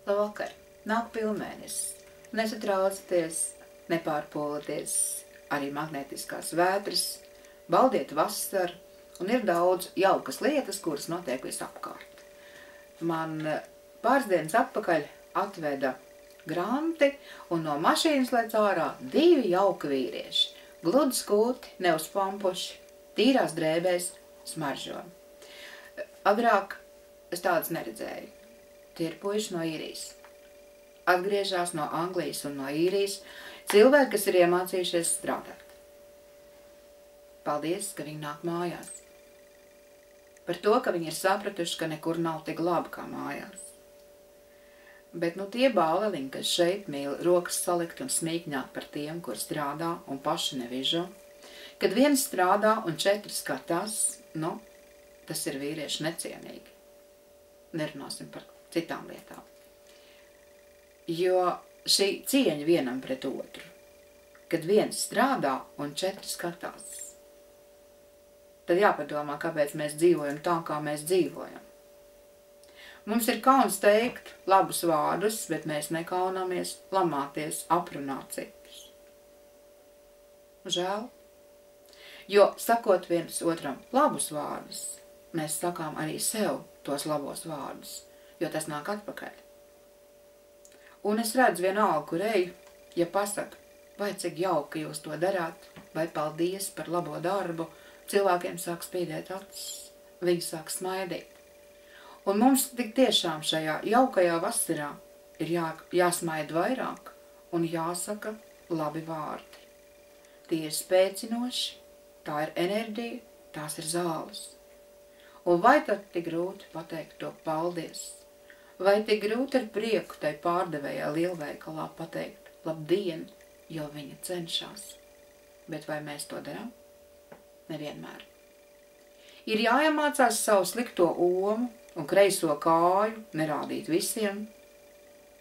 Labvakar, nāk pilnmēnesis. Nesatraucieties, nepārpolieties, arī magnētiskās vētras, baudiet vasaru, un ir daudz jaukas lietas, kuras notiek visapkārt. Man pāris dienas atpakaļ atveda granti, un no mašīnas lec ārā 2 jauki vīrieši. Gludi skūti, neuzpampuši, tīrās drēbēs, smaržo. Agrāk es tādas neredzēju. Tie ir puiši no Īrijas. Atgriežās no Anglijas un no Īrijas cilvēki, kas ir iemācījušies strādāt. Paldies, ka viņi nāk mājās. Par to, ka viņi ir sapratuši, ka nekur nav tik labi kā mājās. Bet tie bāleliņi, kas šeit mīl rokas salikt un smīkņāt par tiem, kur strādā un paši nevižo, kad viens strādā un 4 skatās, tas ir vīrieši necienīgi. Nerunāsim par citām lietām. Jo šī cieņa vienam pret otru, kad viens strādā un 4 skatās, tad jāpadomā, kāpēc mēs dzīvojam tā, kā mēs dzīvojam. Mums ir kauns teikt labus vārdus, bet mēs nekaunamies lamāties, aprunāt citus. Žēl. Jo sakot viens otram labus vārdus, mēs sakām arī sev tos labos vārdus, jo tas nāk atpakaļ. Un es redzu vienalga, kur eju, ja pasaka, vai cik jauki jūs to darāt, vai paldies par labo darbu, cilvēkiem sāk spīdēt acis, viņi sāk smaidīt. Un mums tik tiešām šajā jaukajā vasarā ir jāsmaida vairāk un jāsaka labi vārdi. Tie ir spēcinoši, tā ir enerģija, tās ir zāles. Un vai tad tik grūti pateikt to paldies? Vai tik grūti ar prieku tai pārdevējā lielveikalā pateikt labdien, jo viņa cenšas? Bet vai mēs to darām? Nevienmēr. Ir jāiemācās savu slikto omu un kreiso kāju nerādīt visiem,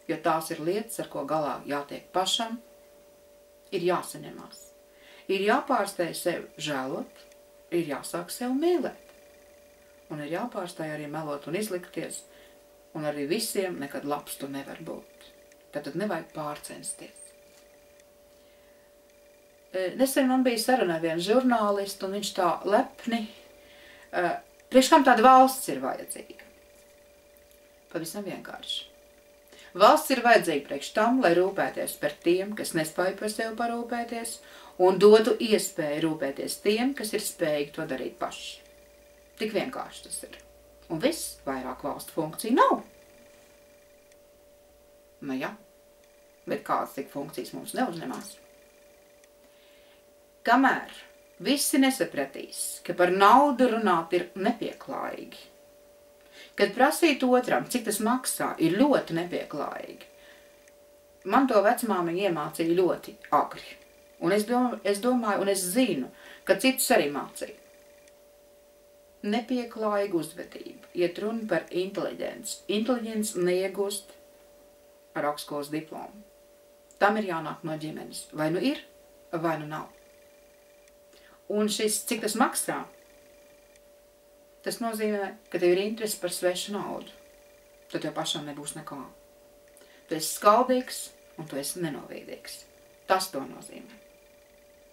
jo tās ir lietas, ar ko galā jātiek pašam, ir jāsaņemās. Ir jāpārstāj sevi žēlot, ir jāsāk sevi mīlēt. Un ir jāpārstāj arī melot un izlikties, un arī visiem nekad labs tu nevar būt. Tad nevajag pārcensties. Nesen man bija saruna ar vienu žurnālistu, un viņš tā lepni, priekš kam tāda valsts ir vajadzīga? Pavisam vienkārši. Valsts ir vajadzīga priekš tam, lai rūpēties par tiem, kas nespēj par sevi parūpēties, un dotu iespēju rūpēties tiem, kas ir spējīgi to darīt paši. Tik vienkārši tas ir. Un viss, vairāk valstu funkciju nav. Jā, bet kādas tik funkcijas mums neuzņemās? Kamēr visi nesapratīs, ka par naudu runāt ir nepieklājīgi, kad prasīt otram, cik tas maksā, ir ļoti nepieklājīgi. Man to vecmāmiņa iemācīja ļoti agri. Un es domāju, un es zinu, ka citus arī mācīja. Nepieklājīga uzvedība. Iet runa par inteliģenci. Inteliģenci neiegūst ar augstskolas diplomu. Tam ir jānāk no ģimenes. Vai nu ir, vai nu nav. Un šis, cik tas maksā, tas nozīmē, ka tev ir interesi par svešu naudu. Tad tev pašam nebūs nekā. Tu esi skaldīgs un tu esi nenovīdīgs. Tas to nozīmē.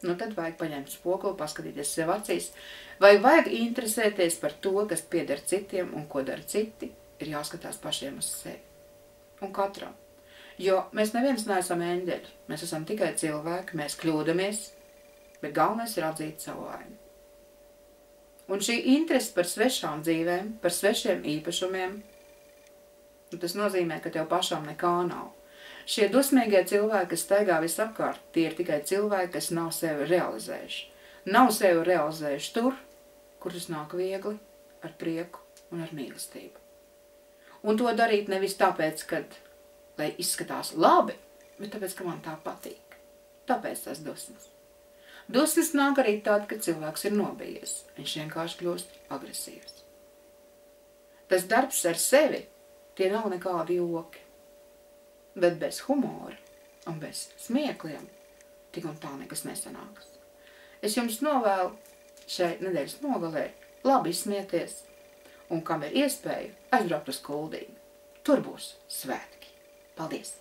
Tad vajag paņemt spoguli, paskatīties sev acīs, vai vajag interesēties par to, kas pieder citiem un ko dara citi, ir jāskatās pašiem uz sevi. Un katram. Jo mēs neviens neesam eņģeļi, mēs esam tikai cilvēki, mēs kļūdamies, bet galvenais ir atzīt savu vainu. Un šī interese par svešām dzīvēm, par svešiem īpašumiem, tas nozīmē, ka tev pašām nekā nav. Šie dusmīgie cilvēki, kas staigā visapkārt, tie ir tikai cilvēki, kas nav sevi realizējuši. Nav sevi realizējuši tur, kur tas nāk viegli, ar prieku un ar mīlestību. Un to darīt nevis tāpēc, lai izskatās labi, bet tāpēc, ka man tā patīk. Tāpēc tas dusmas. Dusmas nāk arī tad, kad cilvēks ir nobijies. Viņš vienkārši kļūst agresīvs. Tas darbs ar sevi, tie nav nekādi joki. Bet bez humora un bez smiekliem tik un tā nekas nesanāks. Es jums novēlu šai nedēļas nogalē labi izsmieties un kam ir iespēja aizbraukt uz Kuldīgu. Tur būs svētki. Paldies!